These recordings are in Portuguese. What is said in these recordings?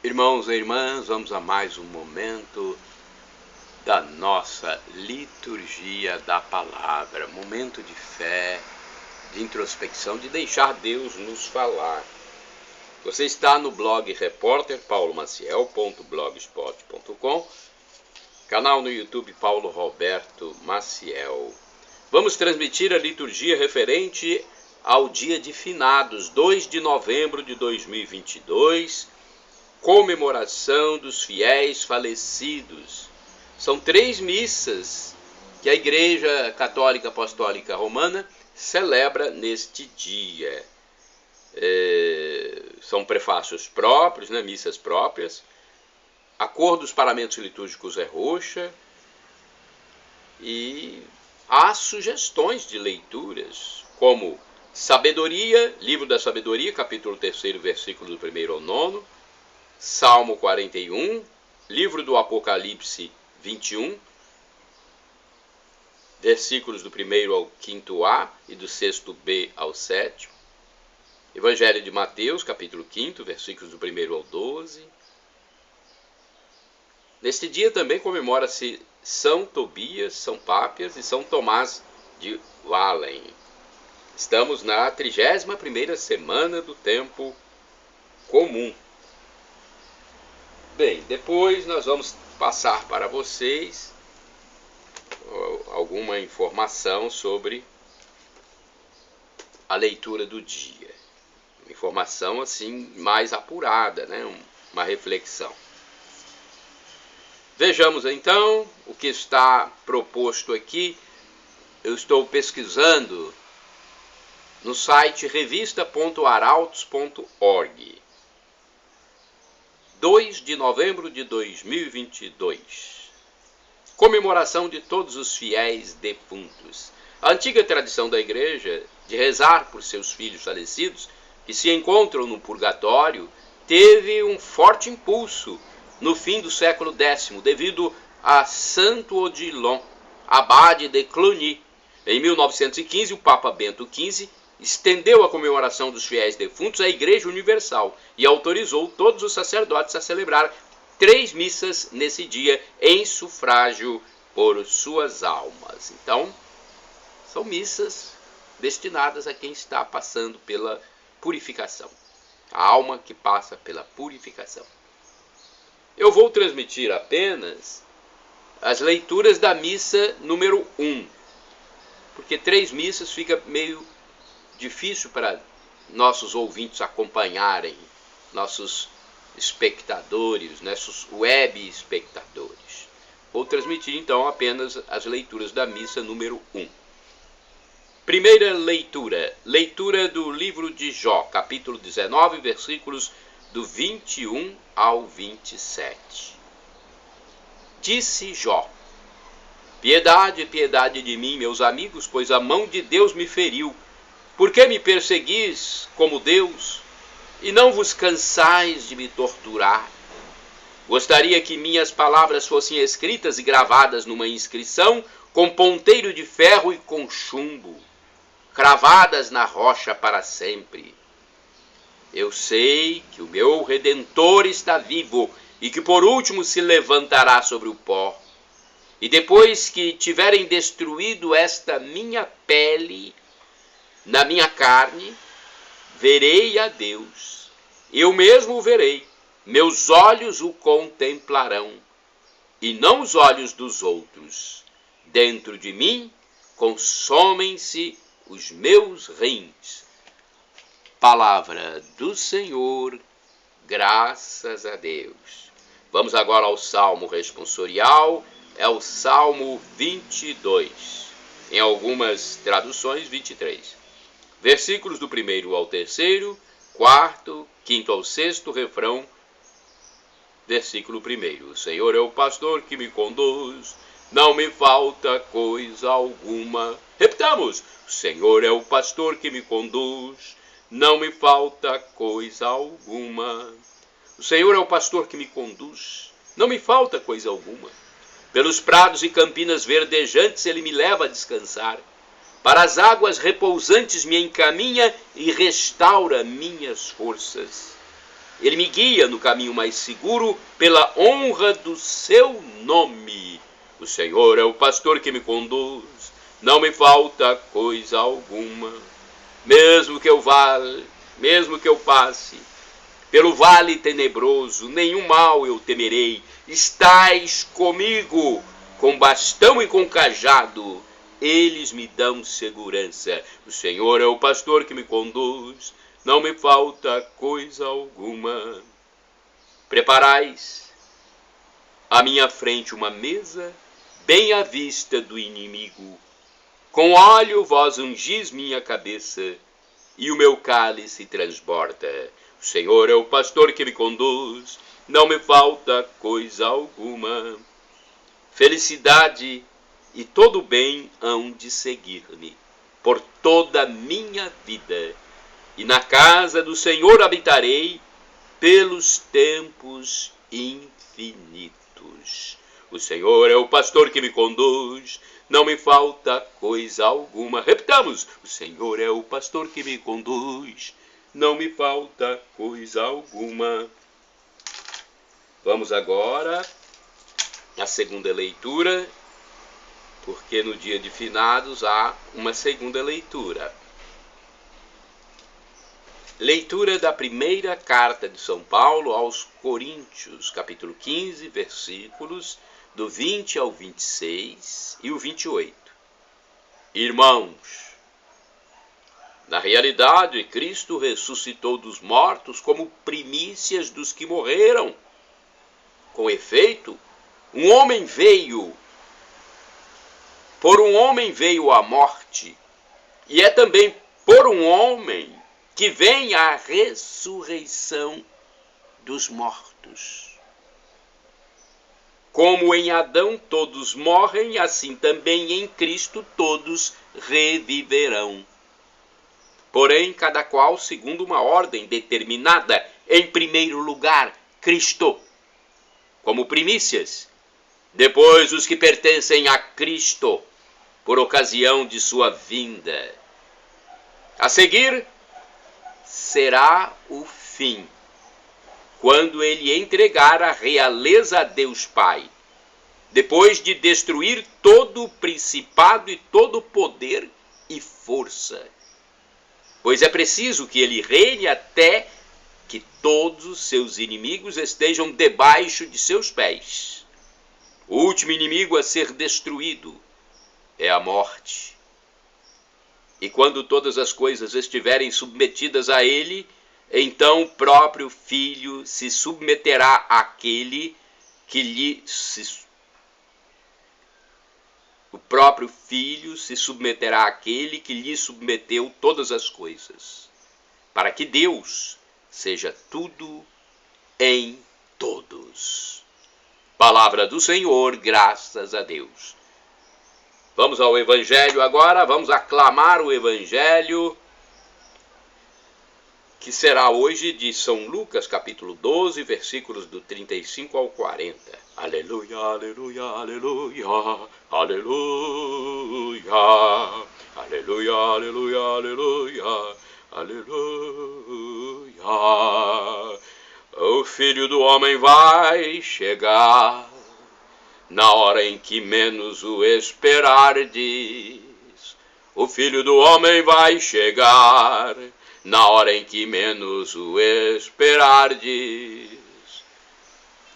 Irmãos e irmãs, vamos a mais um momento da nossa liturgia da palavra, momento de fé, de introspecção, de deixar Deus nos falar. Você está no blog repórterpaulomaciel.blogspot.com, canal no YouTube Paulo Roberto Maciel. Vamos transmitir a liturgia referente ao dia de finados, 2 de novembro de 2022, comemoração dos fiéis falecidos. São 3 missas que a Igreja Católica Apostólica Romana celebra neste dia. São prefácios próprios, missas próprias. A cor dos paramentos litúrgicos é roxa. E há sugestões de leituras, como Sabedoria, Livro da Sabedoria, capítulo 3, versículo do 1 ao 9, Salmo 41, Livro do Apocalipse 21, versículos do 1 ao 5a e do 6b ao 7, Evangelho de Mateus, capítulo 5, versículos do 1 ao 12. Neste dia também comemora-se São Tobias, São Pápias e São Tomás de Walen. Estamos na 31ª semana do tempo comum. Bem, depois nós vamos passar para vocês alguma informação sobre a leitura do dia. Informação assim mais apurada, uma reflexão. Vejamos então o que está proposto aqui. Eu estou pesquisando no site revista.arautos.org. 2 de novembro de 2022. Comemoração de todos os fiéis defuntos. A antiga tradição da Igreja de rezar por seus filhos falecidos, que se encontram no purgatório, teve um forte impulso no fim do século X, devido a Santo Odilon, abade de Cluny. Em 1915, o Papa Bento XV estendeu a comemoração dos fiéis defuntos à Igreja Universal e autorizou todos os sacerdotes a celebrar 3 missas nesse dia em sufrágio por suas almas. Então, são missas destinadas a quem está passando pela purificação. A alma que passa pela purificação. Eu vou transmitir apenas as leituras da missa número 1, porque 3 missas fica meio difícil para nossos ouvintes acompanharem, nossos espectadores, nossos web espectadores. Vou transmitir então apenas as leituras da missa número 1. Primeira leitura, leitura do livro de Jó, capítulo 19, versículos do 21 ao 27. Disse Jó: Piedade, piedade de mim, meus amigos, pois a mão de Deus me feriu. Por que me perseguis como Deus, e não vos cansais de me torturar? Gostaria que minhas palavras fossem escritas e gravadas numa inscrição, com ponteiro de ferro e com chumbo, cravadas na rocha para sempre. Eu sei que o meu Redentor está vivo e que por último se levantará sobre o pó. E depois que tiverem destruído esta minha pele, na minha carne, verei a Deus. Eu mesmo o verei. Meus olhos o contemplarão, e não os olhos dos outros. Dentro de mim consomem-se os meus rins. Palavra do Senhor, graças a Deus. Vamos agora ao Salmo responsorial, é o Salmo 22. Em algumas traduções, 23. Versículos do 1 ao 3º, 4º, 5º ao 6º, refrão, versículo 1. O Senhor é o pastor que me conduz, não me falta coisa alguma. Repitamos: o Senhor é o pastor que me conduz, não me falta coisa alguma. O Senhor é o pastor que me conduz, não me falta coisa alguma. Pelos prados e campinas verdejantes ele me leva a descansar. Para as águas repousantes me encaminha e restaura minhas forças. Ele me guia no caminho mais seguro pela honra do seu nome. O Senhor é o pastor que me conduz, não me falta coisa alguma. Mesmo que eu passe pelo vale tenebroso, nenhum mal eu temerei. Estais comigo, com bastão e com cajado, eles me dão segurança. O Senhor é o pastor que me conduz, não me falta coisa alguma. Preparais à minha frente uma mesa, bem à vista do inimigo. Com óleo vós ungis minha cabeça, e o meu cálice transborda. O Senhor é o pastor que me conduz, não me falta coisa alguma. Felicidade e todo bem hão de seguir-me por toda a minha vida, e na casa do Senhor habitarei pelos tempos infinitos. O Senhor é o pastor que me conduz, não me falta coisa alguma. Repitamos: o Senhor é o pastor que me conduz, não me falta coisa alguma. Vamos agora à segunda leitura, porque no dia de finados há uma segunda leitura. Leitura da primeira carta de São Paulo aos Coríntios, capítulo 15, versículos do 20 ao 26 e o 28. Irmãos, na realidade, Cristo ressuscitou dos mortos como primícias dos que morreram. Com efeito, por um homem veio a morte, e é também por um homem que vem a ressurreição dos mortos. Como em Adão todos morrem, assim também em Cristo todos reviverão. Porém, cada qual segundo uma ordem determinada. Em primeiro lugar, Cristo, como primícias. Depois, os que pertencem a Cristo, por ocasião de sua vinda. A seguir, será o fim, quando ele entregar a realeza a Deus Pai, depois de destruir todo o principado e todo o poder e força. Pois é preciso que ele reine até que todos os seus inimigos estejam debaixo de seus pés. O último inimigo a ser destruído é a morte. E quando todas as coisas estiverem submetidas a ele, então o próprio Filho se submeterá àquele que lhe submeteu todas as coisas, para que Deus seja tudo em todos. Palavra do Senhor, graças a Deus. Vamos ao Evangelho agora, vamos aclamar o Evangelho, que será hoje de São Lucas, capítulo 12, versículos do 35 ao 40. Aleluia, aleluia, aleluia, aleluia, aleluia, aleluia, aleluia, aleluia. O Filho do Homem vai chegar na hora em que menos o esperardes. O Filho do Homem vai chegar na hora em que menos o esperardes.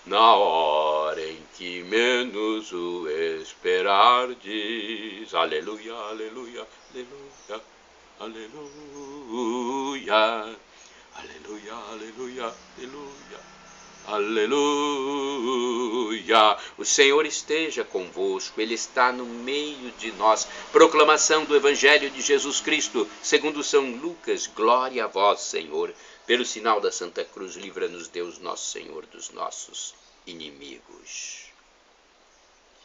Na hora em que menos o esperardes. Aleluia, aleluia, aleluia, aleluia, aleluia, aleluia, aleluia. Aleluia! O Senhor esteja convosco, Ele está no meio de nós. Proclamação do Evangelho de Jesus Cristo, segundo São Lucas. Glória a vós, Senhor. Pelo sinal da Santa Cruz, livra-nos Deus, nosso Senhor, dos nossos inimigos.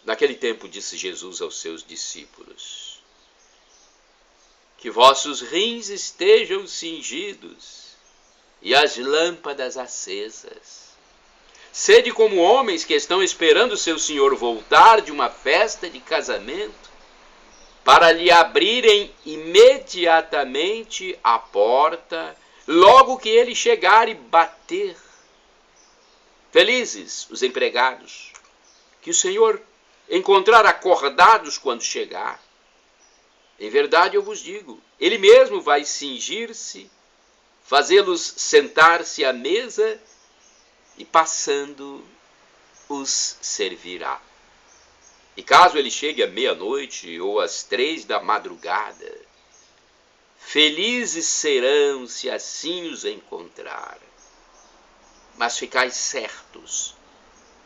Naquele tempo disse Jesus aos seus discípulos: que vossos rins estejam cingidos e as lâmpadas acesas. Sede como homens que estão esperando seu senhor voltar de uma festa de casamento, para lhe abrirem imediatamente a porta, logo que ele chegar e bater. Felizes os empregados, que o Senhor encontrar acordados quando chegar. Em verdade eu vos digo, Ele mesmo vai cingir-se, fazê-los sentar-se à mesa e passando os servirá. E caso ele chegue à meia-noite ou às 3 da madrugada, felizes serão se assim os encontrar. Mas ficais certos,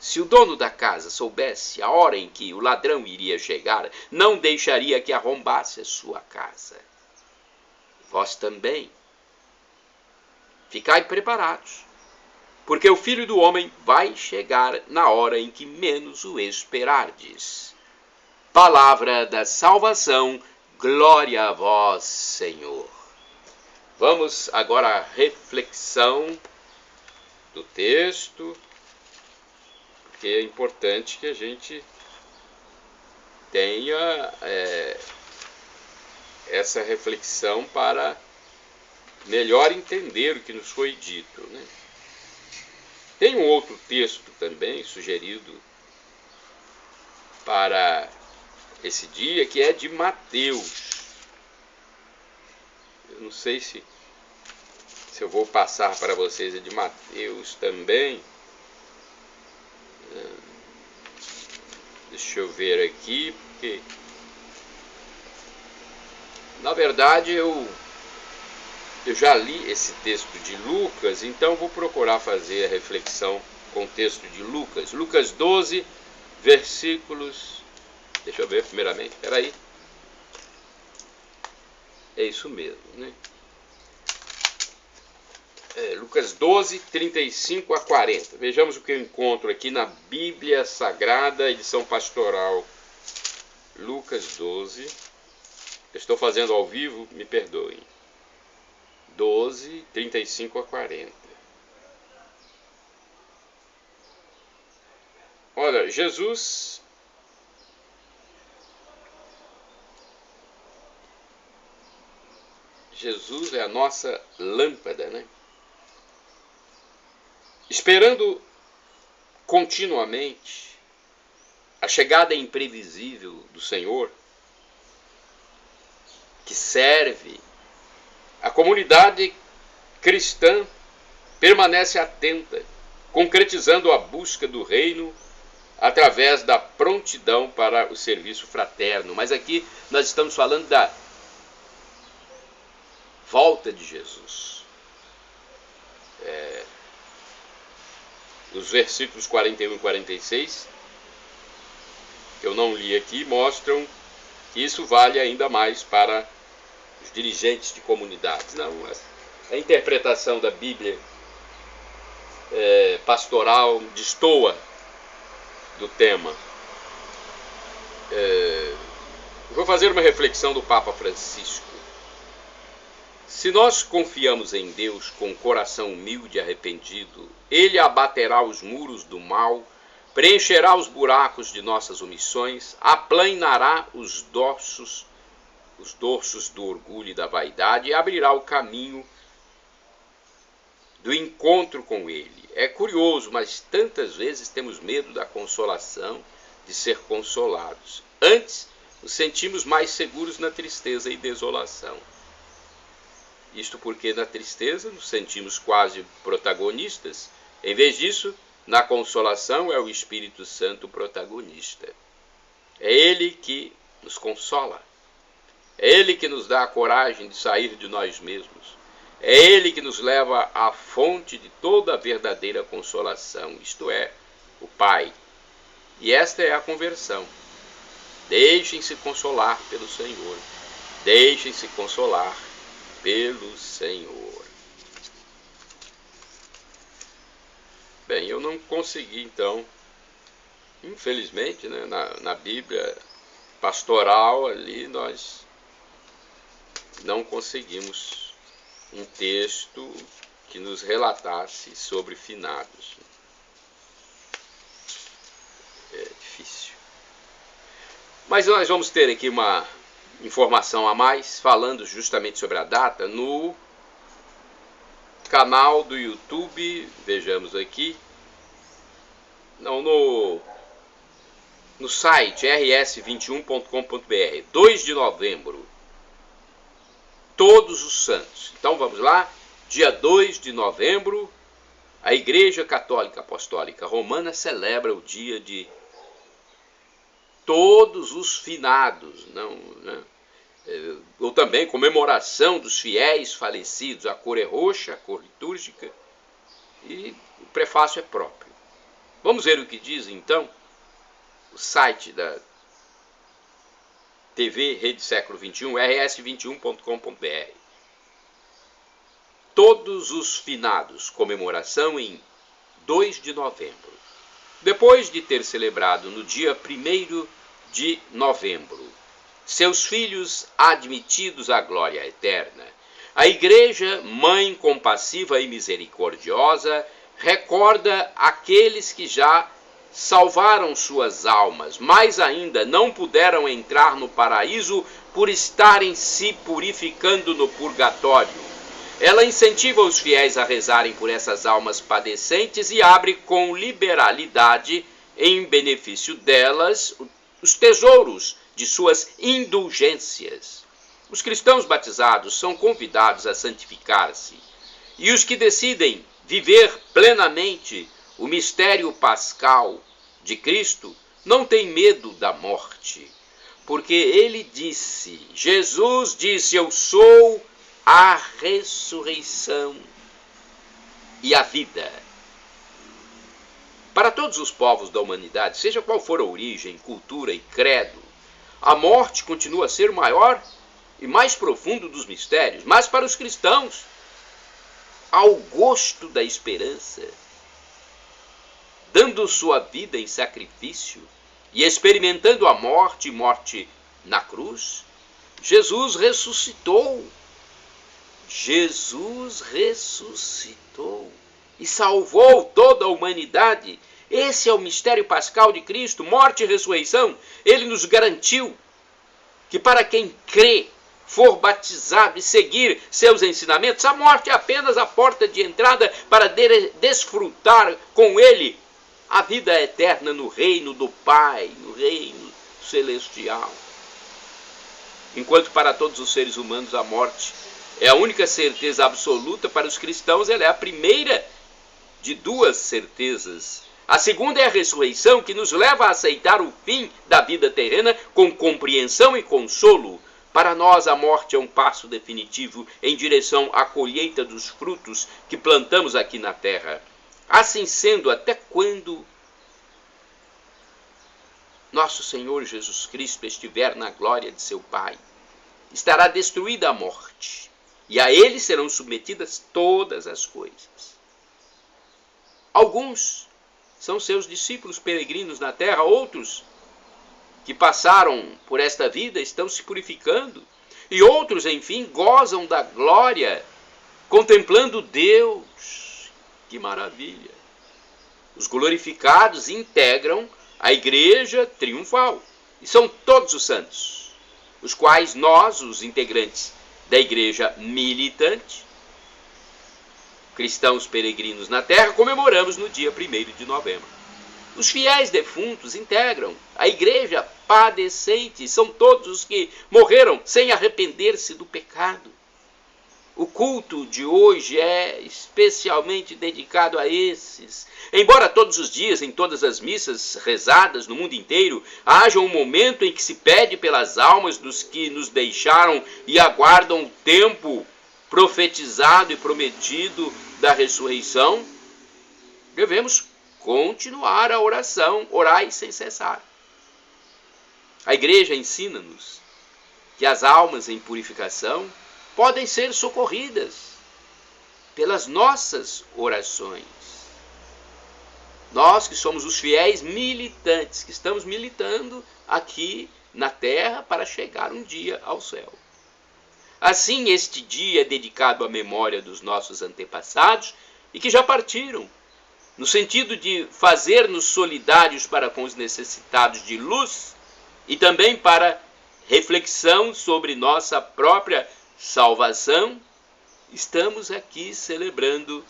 se o dono da casa soubesse a hora em que o ladrão iria chegar, não deixaria que arrombasse a sua casa. Vós também, ficai preparados, porque o Filho do Homem vai chegar na hora em que menos o esperardes. Palavra da salvação, glória a vós, Senhor. Vamos agora à reflexão do texto, porque é importante que a gente tenha essa reflexão para melhor entender o que nos foi dito, né? Tem um outro texto também sugerido para esse dia, que é de Mateus. Eu não sei se eu vou passar para vocês, é de Mateus também. Deixa eu ver aqui, porque na verdade eu já li esse texto de Lucas, então vou procurar fazer a reflexão com o texto de Lucas. Lucas 12, versículos... Deixa eu ver primeiramente, peraí. É isso mesmo, né? Lucas 12, 35 a 40. Vejamos o que eu encontro aqui na Bíblia Sagrada, edição pastoral. Lucas 12. Eu estou fazendo ao vivo, me perdoem. 12, 35 a 40. Olha, Jesus é a nossa lâmpada, né? Esperando continuamente a chegada imprevisível do Senhor, que serve, a comunidade cristã permanece atenta, concretizando a busca do reino através da prontidão para o serviço fraterno. Mas aqui nós estamos falando da volta de Jesus. Os versículos 41 e 46, que eu não li aqui, mostram que isso vale ainda mais para os dirigentes de comunidades. Não, a interpretação da Bíblia pastoral destoa do tema. Vou fazer uma reflexão do Papa Francisco. Se nós confiamos em Deus com coração humilde e arrependido, Ele abaterá os muros do mal, preencherá os buracos de nossas omissões, aplanará os dorsos do orgulho e da vaidade e abrirá o caminho do encontro com Ele. É curioso, mas tantas vezes temos medo da consolação, de ser consolados. Antes, nos sentimos mais seguros na tristeza e desolação. Isto porque na tristeza nos sentimos quase protagonistas. Em vez disso, na consolação é o Espírito Santo protagonista. É Ele que nos consola. É Ele que nos dá a coragem de sair de nós mesmos. É Ele que nos leva à fonte de toda a verdadeira consolação, isto é, o Pai. E esta é a conversão. Deixem-se consolar pelo Senhor. Deixem-se consolar pelo Senhor. Bem, eu não consegui então, infelizmente, né, na Bíblia pastoral ali nós não conseguimos um texto que nos relatasse sobre finados. É difícil. Mas nós vamos ter aqui uma informação a mais, falando justamente sobre a data, no canal do YouTube. Vejamos aqui, não, no site rs21.com.br, 2 de novembro, Todos os Santos. Então vamos lá, dia 2 de novembro, a Igreja Católica Apostólica Romana celebra o dia de Todos os Finados, ou também comemoração dos fiéis falecidos. A cor é roxa, a cor litúrgica, e o prefácio é próprio. Vamos ver o que diz então o site da TV Rede Século XXI, rs21.com.br. Todos os Finados, comemoração em 2 de novembro. Depois de ter celebrado no dia 1º de novembro seus filhos admitidos à glória eterna, a Igreja, Mãe compassiva e misericordiosa, recorda aqueles que já salvaram suas almas, mas ainda não puderam entrar no paraíso por estarem se purificando no purgatório. Ela incentiva os fiéis a rezarem por essas almas padecentes e abre com liberalidade, em benefício delas, os tesouros de suas indulgências. Os cristãos batizados são convidados a santificar-se, e os que decidem viver plenamente o mistério pascal de Cristo não têm medo da morte, porque ele disse, Jesus disse, eu sou a ressurreição e a vida. Para todos os povos da humanidade, seja qual for a origem, cultura e credo, a morte continua a ser o maior e mais profundo dos mistérios, mas para os cristãos, ao gosto da esperança, dando sua vida em sacrifício e experimentando a morte na cruz, Jesus ressuscitou. Jesus ressuscitou e salvou toda a humanidade. Esse é o mistério pascal de Cristo, morte e ressurreição. Ele nos garantiu que para quem crê, for batizado e seguir seus ensinamentos, a morte é apenas a porta de entrada para desfrutar com ele a vida eterna no reino do Pai, no reino celestial. Enquanto para todos os seres humanos a morte é a única certeza absoluta, para os cristãos ela é a primeira de duas certezas. A segunda é a ressurreição, que nos leva a aceitar o fim da vida terrena com compreensão e consolo. Para nós, a morte é um passo definitivo em direção à colheita dos frutos que plantamos aqui na terra. Assim sendo, até quando nosso Senhor Jesus Cristo estiver na glória de seu Pai, estará destruída a morte, e a ele serão submetidas todas as coisas. Alguns são seus discípulos peregrinos na terra, outros que passaram por esta vida estão se purificando, e outros, enfim, gozam da glória, contemplando Deus. Que maravilha! Os glorificados integram a igreja triunfal, e são todos os santos, os quais nós, os integrantes da igreja militante, cristãos peregrinos na terra, comemoramos no dia 1º de novembro. Os fiéis defuntos integram a igreja padecente, são todos os que morreram sem arrepender-se do pecado. O culto de hoje é especialmente dedicado a esses. Embora todos os dias, em todas as missas rezadas no mundo inteiro, haja um momento em que se pede pelas almas dos que nos deixaram e aguardam o tempo profetizado e prometido da ressurreição, devemos continuar a oração, orai sem cessar. A igreja ensina-nos que as almas em purificação podem ser socorridas pelas nossas orações. Nós que somos os fiéis militantes, que estamos militando aqui na terra para chegar um dia ao céu. Assim, este dia é dedicado à memória dos nossos antepassados e que já partiram, no sentido de fazer-nos solidários para com os necessitados de luz e também para reflexão sobre nossa própria salvação. Estamos aqui celebrando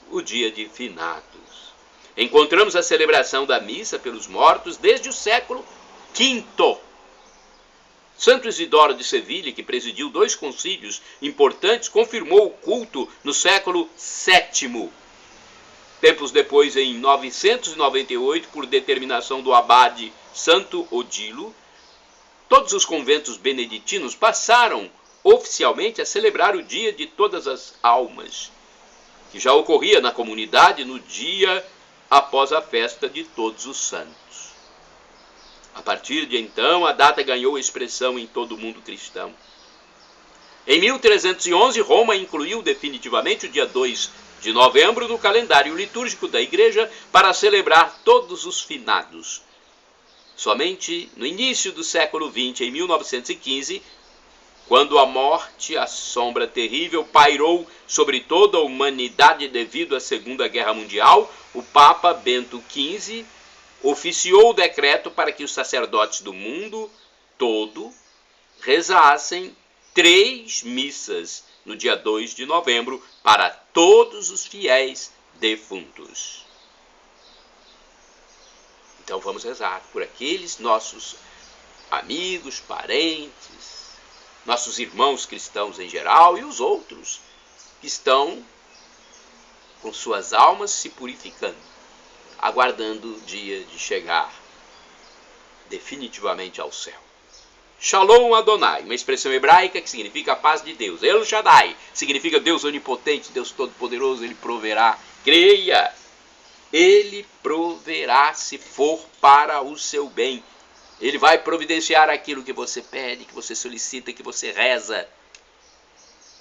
o dia de finados. encontramos a celebração da missa pelos mortos desde o século V. Santo Isidoro de Sevilha, que presidiu 2 concílios importantes, confirmou o culto no século VII. Tempos depois, em 998, por determinação do abade Santo Odilo, todos os conventos beneditinos passaram oficialmente a celebrar o Dia de Todas as Almas, que já ocorria na comunidade no dia após a festa de Todos os Santos. A partir de então, a data ganhou expressão em todo o mundo cristão. Em 1311, Roma incluiu definitivamente o dia 2 de novembro no calendário litúrgico da Igreja para celebrar todos os finados. Somente no início do século XX, em 1915, quando a morte, a sombra terrível, pairou sobre toda a humanidade devido à Segunda Guerra Mundial, o Papa Bento XV oficiou o decreto para que os sacerdotes do mundo todo rezassem 3 missas no dia 2 de novembro para todos os fiéis defuntos. Então vamos rezar por aqueles nossos amigos, parentes, nossos irmãos cristãos em geral e os outros que estão com suas almas se purificando, aguardando o dia de chegar definitivamente ao céu. Shalom Adonai, uma expressão hebraica que significa a paz de Deus. El Shaddai significa Deus onipotente, Deus todo-poderoso, Ele proverá. Creia, Ele proverá se for para o seu bem. Ele vai providenciar aquilo que você pede, que você solicita, que você reza.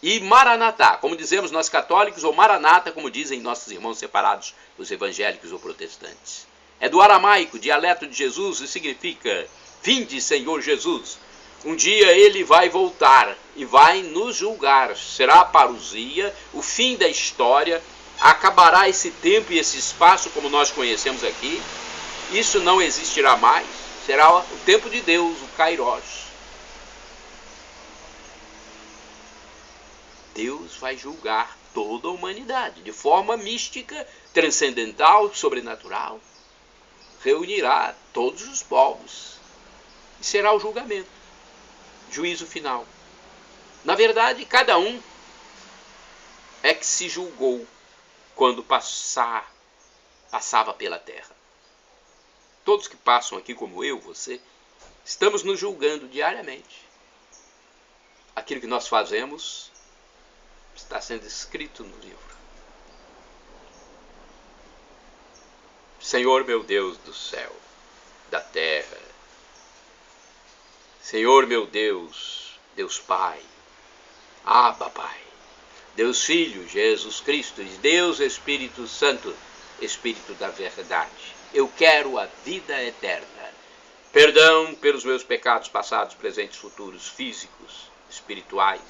E Maranatá, como dizemos nós católicos, ou Maranata, como dizem nossos irmãos separados, os evangélicos ou protestantes. É do aramaico, dialeto de Jesus, e significa: vinde, Senhor Jesus. Um dia Ele vai voltar e vai nos julgar. Será a parousia, o fim da história, acabará esse tempo e esse espaço como nós conhecemos aqui. Isso não existirá mais. Será o tempo de Deus, o Kairos. Deus vai julgar toda a humanidade de forma mística, transcendental, sobrenatural. Reunirá todos os povos e será o julgamento, juízo final. Na verdade, cada um é que se julgou quando passava pela terra. Todos que passam aqui, como eu, você, estamos nos julgando diariamente. Aquilo que nós fazemos está sendo escrito no livro. Senhor meu Deus do céu, da terra, Senhor meu Deus, Deus Pai, Abba Pai, Deus Filho, Jesus Cristo, e Deus Espírito Santo, Espírito da verdade. Eu quero a vida eterna. Perdão pelos meus pecados passados, presentes, futuros, físicos, espirituais,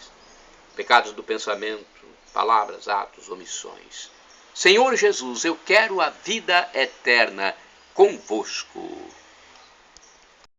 pecados do pensamento, palavras, atos, omissões. Senhor Jesus, eu quero a vida eterna convosco.